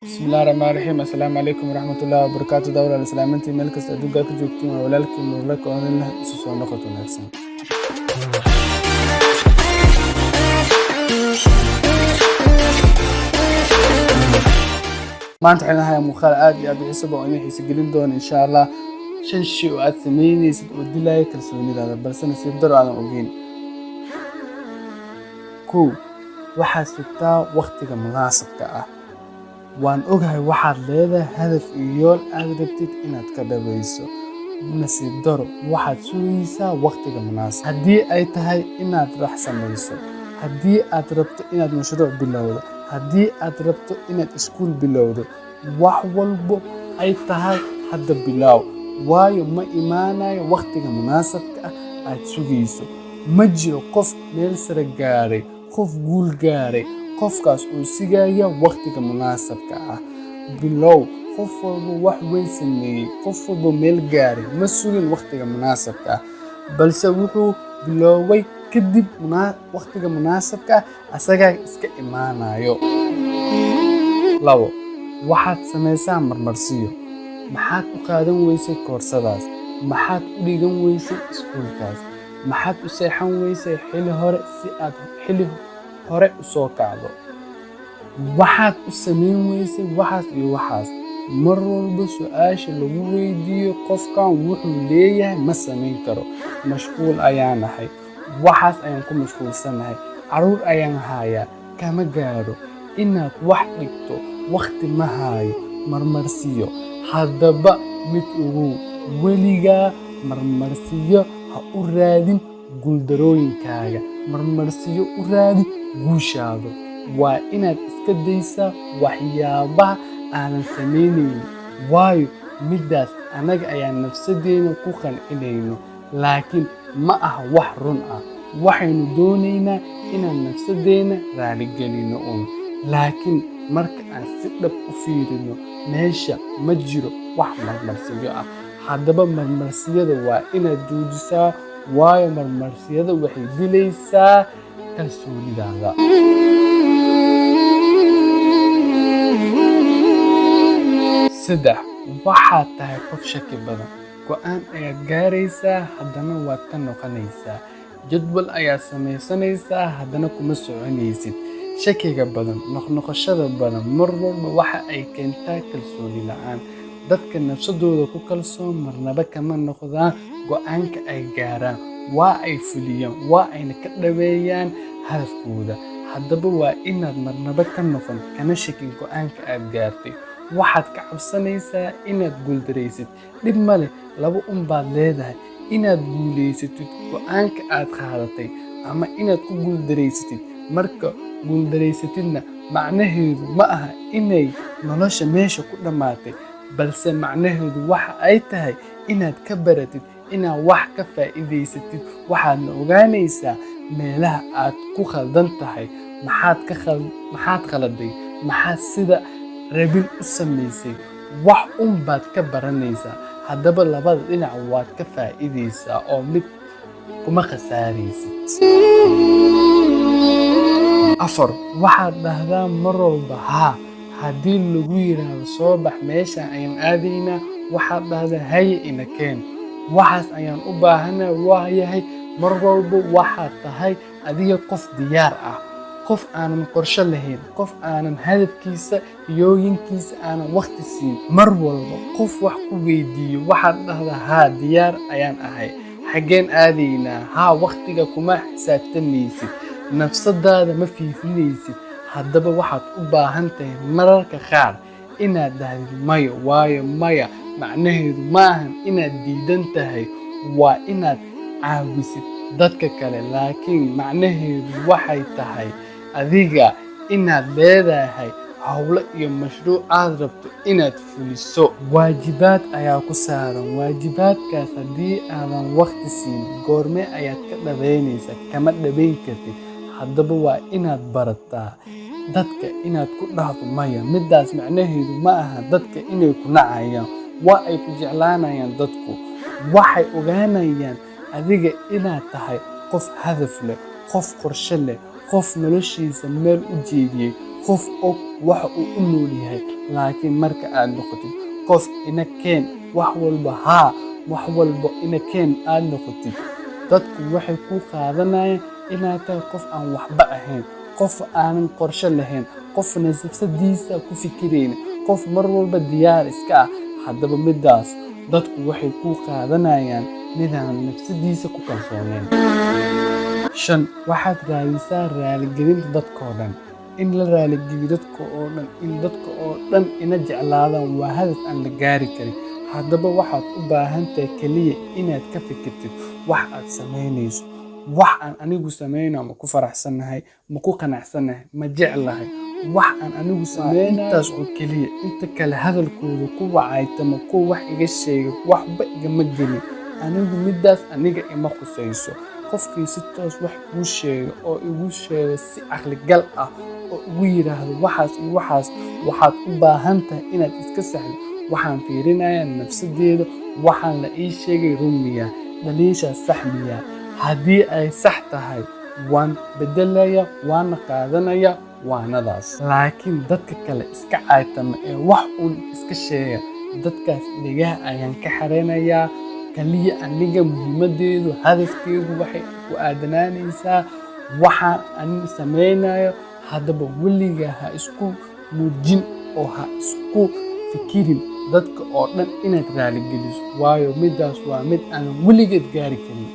بسم الله الرحمن الرحيم. السلام عليكم ورحمة الله وبركاته. دولة الإسلامية ملك أدوغا كجوكتين ولكن نورلك وأنا سوسو نقطة ونكسن. ما أنت حين هاي مخالعات يا أبي حسب وأنا حيسجلين دون إن شاء الله شن شيء وأتميني ودي لا يكلسوني هذا بس أنا سيدر على أوجين كو waxaad sugtaa waqtiga munaasabka ah waan ogahay waxaad leedahay hadaf iyo yool aad rabtid inaad ka dhabayso nasiib daro waxaad sugaysaa waqtiga munaasab haddii ay tahay inaad wax samayso haddii aad rabto inaad mashruuc bilowdo haddii aad rabto inaad iskuul bilowdo wax walbo ay tahay hadda bilow waayo ma imaanayo waqtiga munaasabka ah aad sugayso ma jiro qof meel sare gaaray qof guul gaaray qofkaas uu sigaya waqtiga munaasabka ah bilow qof walba wax weyn sameeyay qof walba meel gaaray ma sugin waqtiga munaasabka ah balse wuxuu biloway kadib waqtiga munaasabka ah asaga iska imaanayo labo waxaad samaysaa marmarsiyo maxaad u qaadan weysay koorsadaas maxaad u dhigan weysay iskuulkaas maxaad u seexan weysay xilli hore si aad xilli hore u soo kacdo waxaad u samayn weysay waxaas iyo waxaas mar walba su'aasha lagu weydiiyo qofkan wuxuu leeyahay ma samayn karo mashquul ayaan ahay waxaas ayaan ku mashquulsanahay caruur ayaan hayaa kama gaaro inaad wax dhigto waqti ma haayo marmarsiyo haddaba mid ugu weligaa marmarsiyo ha u raadin guuldarooyinkaaga marmarsiyo u raadi guushaada waa inaad iska daysaa waxyaabaha aanan samaynaynin waayo middaas annaga ayaa nafsadeena ku qancinayno laakiin ma aha wax run ah waxaynu doonaynaa inaan nafsadeena raaligelino laakiin marka aan si dhab u fiirino meesha ma jiro wax marmarsiyo ah haddaba marmarsiyada waa inaad joojisaa waayo marmarsiyada waxay dilaysaa kalsoonidaada saddex waxaad tahay qof shaki badan go'aan ayaad gaaraysaa haddana waad ka noqonaysaa jadwal ayaad samaysanaysaa haddana kuma soconaysid shakiga badan noqnoqoshada badan mar walba waxa ay keentaa kalsooni la'aan dadka nafsadooda ku kalsoon marnaba kama noqdaan go'aanka ay gaaraan waa ay fuliyaan waa ayna ka dhaweeyaan hadafkooda haddaba waa inaad marnaba ka noqon kana shakin go'aanka aad gaartay waxaad ka cabsanaysaa inaad guuldaraysid dhib ma leh laba baad leedahay inaad guulaysatid go'aanka aad qaadatay ama inaad ku guuldareysatid marka guuldareysatidna macnaheedu ma aha inay nolosha meesha ku dhammaatay balse macnaheedu waxa ay tahay inaad ka baratid inaad wax ka faa'iidaysatid waxaadna ogaanaysaa meelaha aad ku khaldan tahay maxaad khaladay maxaad sida rabin u samaysay wax baad ka baranaysaa haddaba labada dhinac waad ka faa'iidaysaa oo mid kuma khasaaraysid afar waxaad dhahdaa mar walba haa haddii lagu yiraahdo soo bax meeshaan ayaan aadaynaa waxaad dhahdaa haye ina keen waxaas ayaan u baahanaa waayahay mar walba waxaad tahay adiga qof diyaar ah qof aanan qorshe lahayn qof aanan hadafkiisa yooyinkiisa aanan waqti siin mar walba qof wax ku weydiiyo waxaad dhahdaa haa diyaar ayaan ahay xaggeen aadaynaa haa waqtiga kuma xisaabtamaysid nafsadaada ma fiifinaysid haddaba waxaad u baahan tahay mararka qaar inaad dhahdid maya waayo maya macnaheedu ma ahan inaad diidan tahay waa inaad caawisid dadka kale laakiin macnaheedu waxay tahay adiga inaad leedahay hawlo iyo mashruuc aad rabto inaad fuliso waajibaad ayaa ku saaran waajibaadkaas haddii aadan waqti siin goorme ayaad ka dhabaynaysaa kama dhabayn kartid haddaba waa inaad barataa dadka inaad ku dhahdo maya middaas macnaheedu ma aha dadka inay ku nacayaan waa ay ku jeclaanayaan dadku waxay ogaanayaan adiga inaad tahay qof hadaf leh qof qorshe leh qof noloshiisa meel u jeediyey qof og waxa uu u nool yahay. Laakiin marka aad noqotid qof ina keen wax walba ina keen aad noqotid, dadku waxay ku qaadanayaan inaad tahay qof aan waxba ahayn, qof aanan qorshe lahayn, qof nafsadiisa ku fikirayna, qof mar walba diyaar iska ah. Haddaba midaas dadku waxay ku qaadanayaan midaan nafsadiisa ku kalsoonayn. 5 waxaad raadisaa raaligelinta dadkoo dhan. In la raaligeliyo dadka oo dhan ina jeclaadaan waa hadaf aan la gaari karin. Haddaba waxaad u baahan tahay kaliya inaad ka fikirtid wax aad samaynayso. Wax aan anigu samaynayo ma ku faraxsanahay, ma ku qanacsanahay, ma jeclahay. Wax aan anigu samaynayo intaas oo kaliya. Inta kale hadalkooda ku wacaytama ku wax iga sheega waxba igama gelin. Anigu midaas aniga ima khusayso. Qofkii si toos wax igu sheega oo igu sheega si caqli gal ah oo igu yiraahdo waxaas waxaad u baahan tahay inaad iska saxdo. Waxaan fiirinayaa nafsadeeda, waxaan la ii sheegay run miyaa, dhaliisha sax miyaa. Haddii ay sax tahay waan bedelaya, waan qaadanaya waanadaas. Laakiin dadka kale iska caaytama ee wax uun iska sheega, dadkaas dhigaha ayaan ka xareynayaa. Kaliya aniga muhiimadeedu hadafkeedu waxay ku aadanaanaysaa waxaan aniga samaynayo. Haddaba weligaa ha isku muujin oo ha isku fikirin dadka oo dhan inaad raaligeliso, waayo midaas waa mid aan weligeed gaari karin.